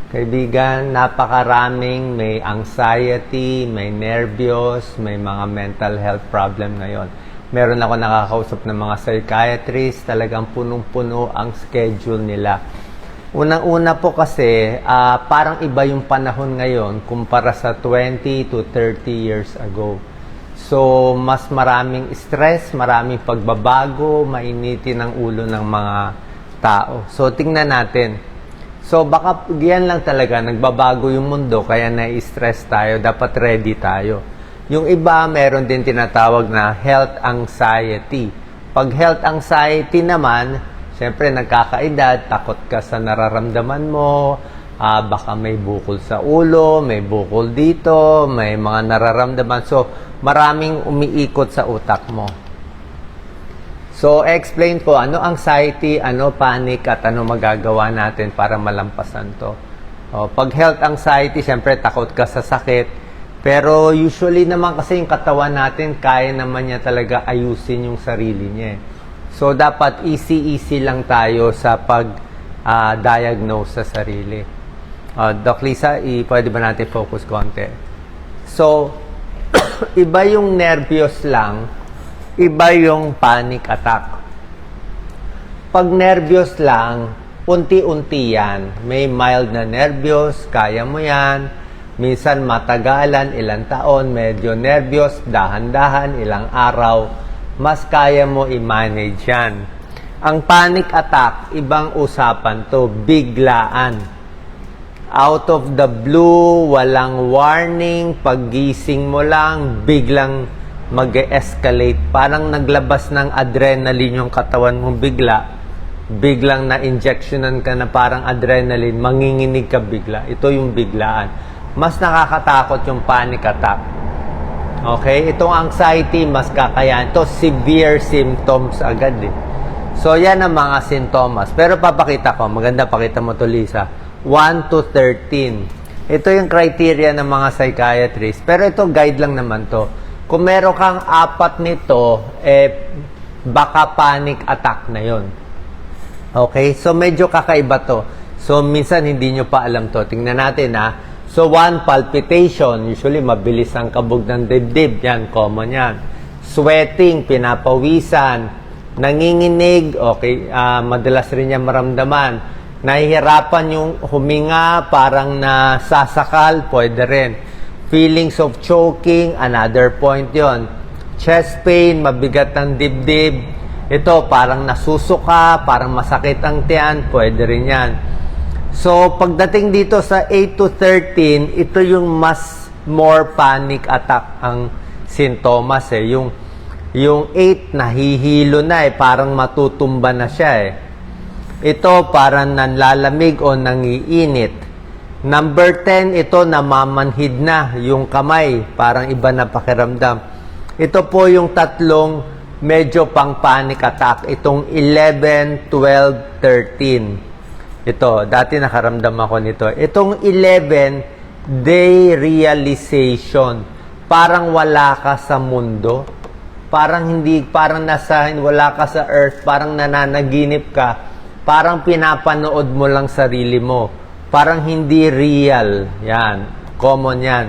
Kaibigan, napakaraming may anxiety, may nervyos, may mga mental health problem ngayon. Meron ako nakakausap ng mga psychiatrists, talagang punong-puno ang schedule nila. Unang-una po kasi, parang iba yung panahon ngayon kumpara sa 20 to 30 years ago. So, mas maraming stress, maraming pagbabago, mainitin ang ulo ng mga tao. So, tingnan natin. So, baka yan lang talaga, nagbabago yung mundo, kaya na-stress tayo, dapat ready tayo. Yung iba, meron din tinatawag na health anxiety. Pag health anxiety naman, siyempre nagkakaedad, takot ka sa nararamdaman mo, baka may bukol sa ulo, may bukol dito, may mga nararamdaman. So, maraming umiikot sa utak mo. So, explain ko ano anxiety, ano panic, at ano magagawa natin para malampasan to. Pag health anxiety, siyempre takot ka sa sakit. Pero usually naman kasi yung katawan natin, kaya naman niya talaga ayusin yung sarili niya. So, dapat easy lang tayo sa pag-diagnose sa sarili. Doc Lisa, pwede ba natin focus konti? So, iba yung nervyos lang, iba yung panic attack. Pag nervyos lang, unti-unti yan. May mild na nervyos, kaya mo yan. Minsan matagalan, ilang taon, medyo nervyos, dahan-dahan, ilang araw. Mas kaya mo i-manage yan. Ang panic attack, ibang usapan to, biglaan. Out of the blue, walang warning, paggising mo lang, biglang mag-escalate. Parang naglabas ng adrenaline yung katawan mo biglang na-injectionan ka na parang adrenaline, manginginig ka bigla. Ito yung biglaan. Mas nakakatakot yung panic attack. Okay? Itong anxiety, mas kakayahan. Ito, severe symptoms agad eh. So, yan ang mga sintomas. Pero papakita ko, maganda pakita mo to, Lisa. 1 to 13. Ito yung criteria ng mga psychiatrists. Pero ito, guide lang naman to. Kung meron kang 4 nito, baka panic attack na yon. Okay? So, medyo kakaiba to. So, minsan hindi nyo pa alam to. Tingnan natin ha. So, 1, palpitation. Usually, mabilis ang kabog ng dibdib. Yan, common yan. Sweating, pinapawisan. Nanginginig, okay, madalas rin yan maramdaman. Nahihirapan yung huminga, parang nasasakal, pwede rin. Feelings of choking, another point yon. Chest pain, mabigat ang dibdib. Ito, parang nasusuka, parang masakit ang tiyan, pwede rin yan. So, pagdating dito sa 8 to 13, ito yung more panic attack ang sintomas eh. Yung 8, nahihilo na eh, parang matutumba na siya eh. Ito, parang nanlalamig o nangiinit. Number 10, ito namamanhid na yung kamay, parang iba na pakiramdam. Ito po yung tatlong medyo pang panic attack, itong 11, 12, 13. Ito, dati nakaramdam ako nito. Itong 11, day realization. Parang wala ka sa mundo. Parang wala ka sa earth, parang nananaginip ka. Parang pinapanood mo lang sarili mo. Parang hindi real. Yan. Common yan.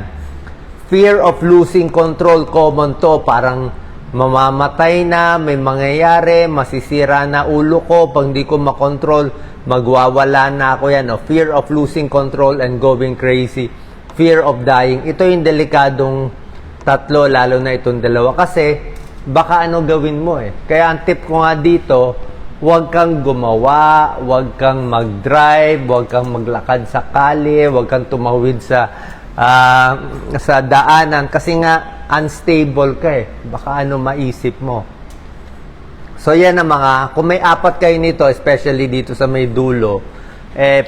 Fear of losing control. Common to. Parang mamamatay na, may mangyayari, masisira na ulo ko. Pag hindi ko makontrol, magwawala na ako yan. O, fear of losing control and going crazy. Fear of dying. Ito yung delikadong tatlo, lalo na itong dalawa. Kasi, baka ano gawin mo eh. Kaya ang tip ko nga dito, huwag kang gumawa, huwag kang mag-drive, huwag kang maglakad sa kalye, huwag kang tumawid sa daanan kasi nga unstable ka eh. Baka ano maisip mo. So yan ang mga, kung may 4 kayo nito, especially dito sa may dulo,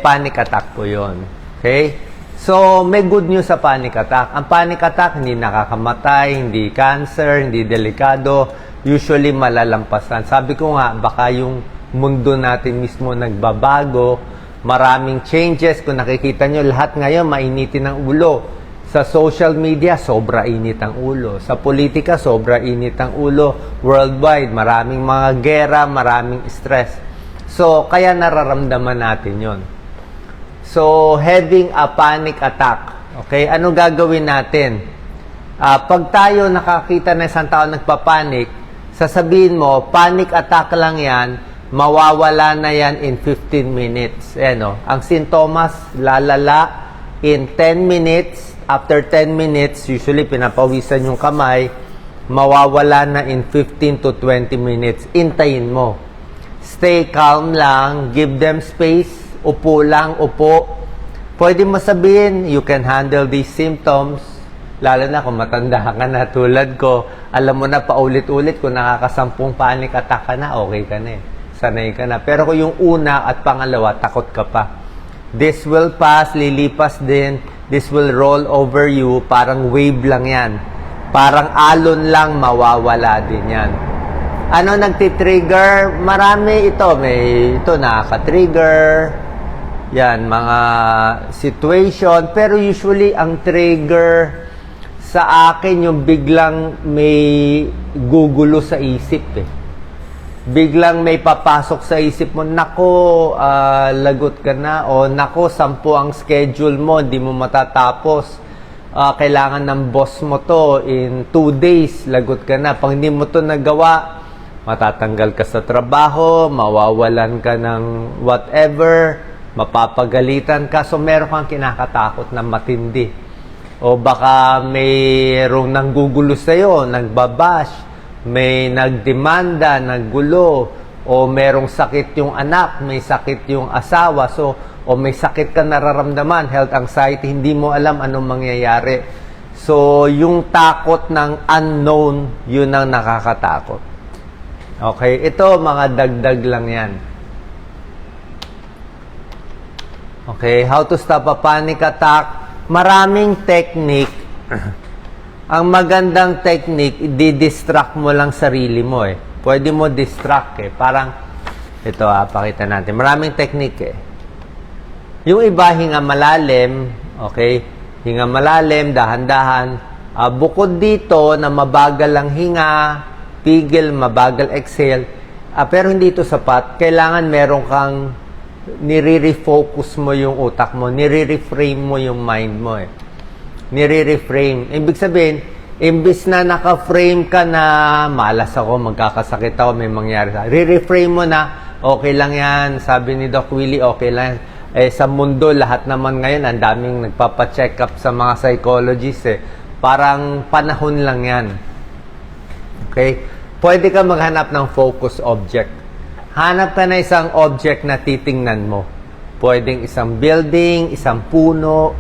panic attack po yon. Okay? So may good news sa panic attack. Ang panic attack hindi nakakamatay, hindi cancer, hindi delikado. Usually malalampasan. Sabi ko nga, baka yung mundo natin mismo nagbabago, maraming changes. Kung nakikita nyo, lahat ngayon mainitin ang ulo. Sa social media, sobra init ang ulo. Sa politika, sobra init ang ulo. Worldwide, maraming mga gera, maraming stress. So, kaya nararamdaman natin yon. So, having a panic attack. Okay? Ano gagawin natin? Pag tayo nakakita na isang tao nagpapanik, sasabihin mo, panic attack lang yan, mawawala na yan in 15 minutes. Ayan, ang sintomas, lalala in 10 minutes. After 10 minutes, usually pinapawisan yung kamay, mawawala na in 15 to 20 minutes. Intayin mo. Stay calm lang, give them space, upo lang, upo. Pwede mo sabihin, you can handle these symptoms. Lalo na kung matanda ka na tulad ko, alam mo na paulit-ulit kung nakakasampung panic attack ka na, okay ka na eh. Sanay ka na. Pero kung yung una at pangalawa, takot ka pa. This will pass, lilipas din. This will roll over you. Parang wave lang yan. Parang alon lang, mawawala din yan. Ano nagtitrigger? Marami ito. Ito nakaka-trigger. Yan, mga situation. Pero usually, ang trigger sa akin yung biglang may gugulo sa isip eh. Biglang may papasok sa isip mo, nako, lagot ka na, o nako, 10 ang schedule mo, hindi mo matatapos. Kailangan ng boss mo to in 2 days, lagot ka na. Pag hindi mo to nagawa, matatanggal ka sa trabaho, mawawalan ka ng whatever, mapapagalitan ka. So, meron kang kinakatakot na matindi. O baka mayroong nanggugulo sa'yo, nagbabash, may nagdemanda, naggulo, o merong sakit yung anak, may sakit yung asawa, so, o may sakit ka nararamdaman, health anxiety, hindi mo alam anong mangyayari. So, yung takot ng unknown, yun ang nakakatakot. Okay, ito mga dagdag lang yan. Okay, how to stop a panic attack? Maraming technique. Ang magandang technique, di-distract mo lang sarili mo eh. Pwede mo distract eh. Parang, ito pakita natin. Maraming technique eh. Yung iba, hinga malalim. Okay? Hinga malalim, dahan-dahan. Bukod dito na mabagal ang hinga, pigil, mabagal exhale. Pero hindi ito sapat. Kailangan meron kang nire-refocus mo yung utak mo, nire-reframe mo yung mind mo eh. Nire-reframe. Ibig sabihin, imbis na naka-frame ka na malas ako, magkakasakit ako, may mangyari sa re-reframe mo na, okay lang yan, sabi ni Doc Willie, okay lang yan. Sa mundo, lahat naman ngayon, ang daming nagpapacheck up sa mga psychologists eh. Parang panahon lang yan. Okay? Pwede ka maghanap ng focus object. Hanap ka na isang object na titingnan mo. Pwedeng isang building, isang puno,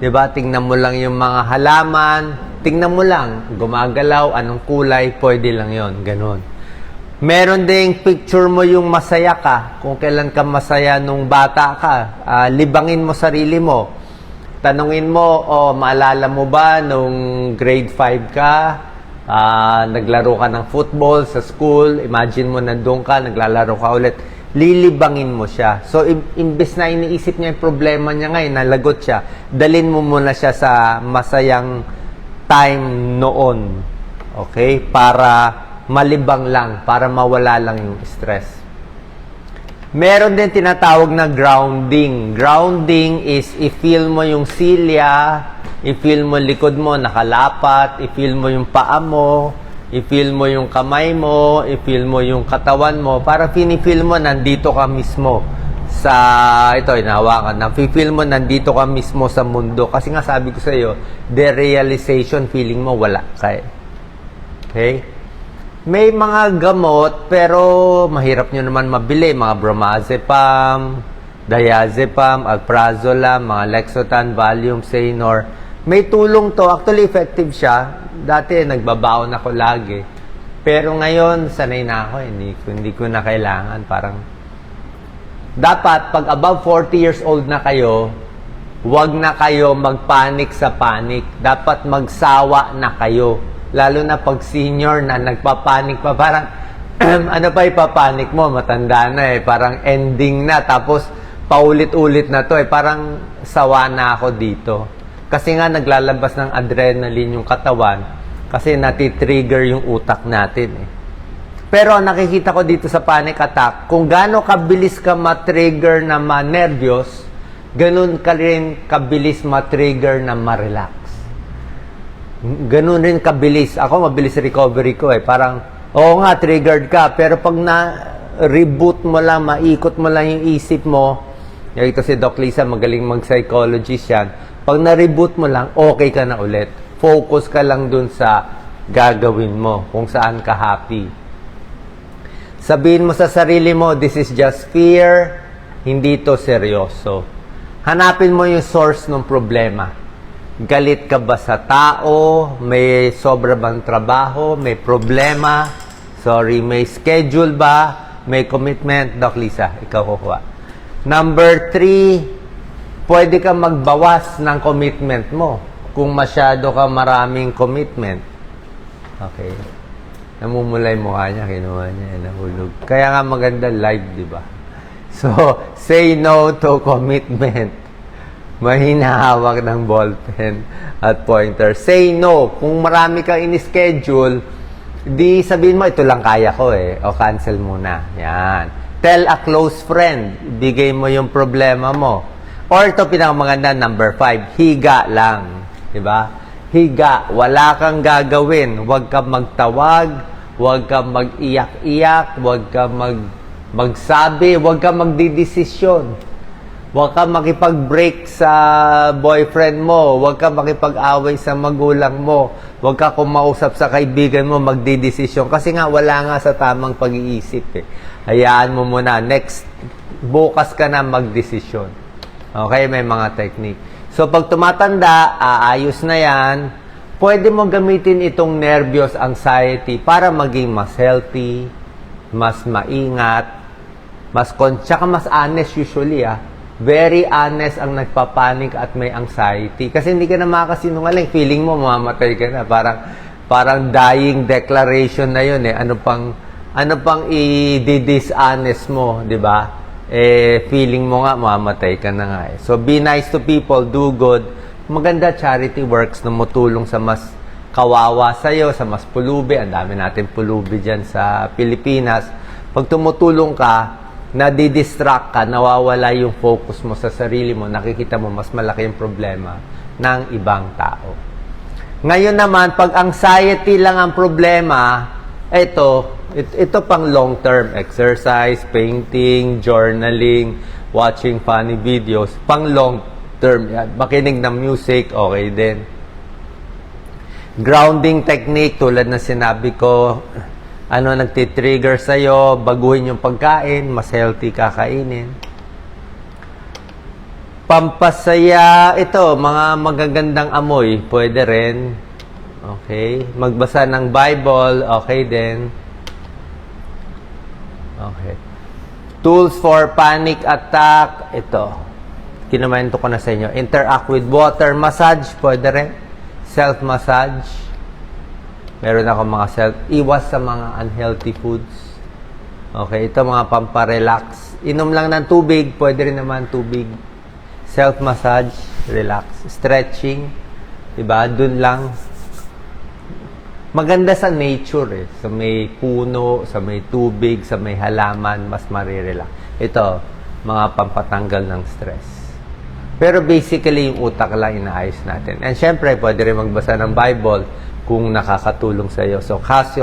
diba? Tingnan mo lang yung mga halaman, tingnan mo lang, gumagalaw, anong kulay, pwede lang yon, ganon. Meron ding picture mo yung masaya ka, kung kailan ka masaya nung bata ka, libangin mo sarili mo. Tanungin mo, maalala mo ba nung grade 5 ka, naglaro ka ng football sa school, imagine mo nandun ka, naglalaro ka ulit, lilibangin mo siya. So, imbes na iniisip niya yung problema niya ngayon, nalagot siya, dalin mo muna siya sa masayang time noon. Okay? Para malibang lang, para mawala lang yung stress. Meron din tinatawag na grounding. Grounding is i-feel mo yung silya, i-feel mo likod mo nakalapat, i-feel mo yung paa mo, i-feel mo yung kamay mo, i-feel mo yung katawan mo, para feel mo nandito ka mismo sa, ito, inahawakan na, feel mo nandito ka mismo sa mundo. Kasi nga sabi ko sa iyo, the realization, feeling mo wala ka eh. Okay? May mga gamot, pero mahirap nyo naman mabili. Mga bromazepam, diazepam, alprazolam, mga Lexotan, Valium, Saynor. May tulong to. Actually, effective siya. Dati, nagbabaon ako lagi. Pero ngayon, sanay na ako. Hindi ko na kailangan. Parang, dapat, pag above 40 years old na kayo, huwag na kayo magpanik sa panik. Dapat magsawa na kayo. Lalo na pag senior na nagpapanik pa. Parang, ano pa ipapanik mo? Matanda na eh. Parang ending na. Tapos, paulit-ulit na to eh. Parang sawa na ako dito. Kasi nga naglalabas ng adrenaline yung katawan kasi natitrigger yung utak natin eh. Pero nakikita ko dito sa panic attack, kung gaano kabilis ka matrigger na ma-nervyos, ganun ka rin kabilis ma-trigger na ma-relax. Ganun rin kabilis. Ako, mabilis recovery ko eh. Parang, oo nga, triggered ka. Pero pag na-reboot mo lang, maikot mo lang yung isip mo, ito si Doc Lisa, magaling mag-psychologist yan. Pag na-reboot mo lang, okay ka na ulit. Focus ka lang dun sa gagawin mo, kung saan ka happy. Sabihin mo sa sarili mo, this is just fear, hindi to seryoso. Hanapin mo yung source ng problema. Galit ka ba sa tao? May sobra bang trabaho? May problema? May schedule ba? May commitment? Doc Lisa, ikaw kukuha. Number 3, pwede ka magbawas ng commitment mo kung masyado ka maraming commitment. Okay. Namumulay mukha niya, kinuha niya, nahulog. Kaya nga maganda live, di ba? So, say no to commitment. Mahinahawak ng ballpen at pointer. Say no. Kung marami kang in-schedule, di sabihin mo, ito lang kaya ko eh. O cancel muna. Yan. Tell a close friend. Bigay mo yung problema mo. Or ito pinakamaganda, number 5. Higa lang. Diba? Higa. Wala kang gagawin. Huwag kang magtawag. Huwag kang mag-iyak-iyak. Huwag kang magsabi. Huwag kang magdidesisyon. Huwag kang makipag-break sa boyfriend mo. Huwag kang makipag-away sa magulang mo. Huwag kang kumausap sa kaibigan mo, magdidesisyon. Kasi nga, wala nga sa tamang pag-iisip eh. Hayaan mo muna. Next, bukas ka na magdesisyon. Okay, may mga technique. So, pag tumatanda, aayos na yan, pwede mo gamitin itong nervous anxiety para maging mas healthy, mas maingat, tsaka mas honest usually Very honest ang nagpapanik at may anxiety. Kasi hindi ka na makakasinungaling. Feeling mo, mamamatay ka na. Parang dying declaration na yun eh. Ano pang i-dishonest mo, di ba? Feeling mo nga, mamamatay ka na nga eh. So, be nice to people, do good. Maganda charity works na mutulong sa mas kawawa sa'yo, sa mas pulubi. Ang dami natin pulubi dyan sa Pilipinas. Pag tumutulong ka, nadidistract ka, nawawala yung focus mo sa sarili mo, nakikita mo mas malaki yung problema ng ibang tao. Ngayon naman, pag anxiety lang ang problema, ito pang long-term exercise, painting, journaling, watching funny videos, pang long-term yan. Makinig ng music, okay din. Grounding technique, tulad na sinabi ko, nagtitrigger sa'yo, baguhin yung pagkain, mas healthy kakainin. Pampasaya, ito, mga magagandang amoy, pwede rin. Okay. Magbasa ng Bible, okay din. Okay. Tools for panic attack, ito. Kinumento ko na sa inyo. Interact with water, massage, pwede rin. Self-massage. Meron ako mga iwas sa mga unhealthy foods. Okay, ito mga pamparelax. Inom lang ng tubig, pwede rin naman tubig. Self-massage, relax. Stretching, diba? Dun lang. Maganda sa nature eh. Sa may puno, sa may tubig, sa may halaman, mas marirelax. Ito, mga pampatanggal ng stress. Pero basically, yung utak lang inaayos natin. And syempre, pwede rin magbasa ng Bible kung nakakatulong sa iyo. So, cast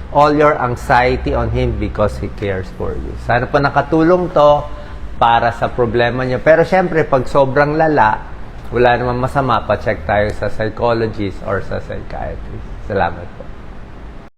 all your anxiety on Him because He cares for you. Sana pa nakatulong to para sa problema niyo. Pero syempre, pag sobrang lala, wala namang masama, pa-check tayo sa psychologist or sa psychiatrist. Salamat po.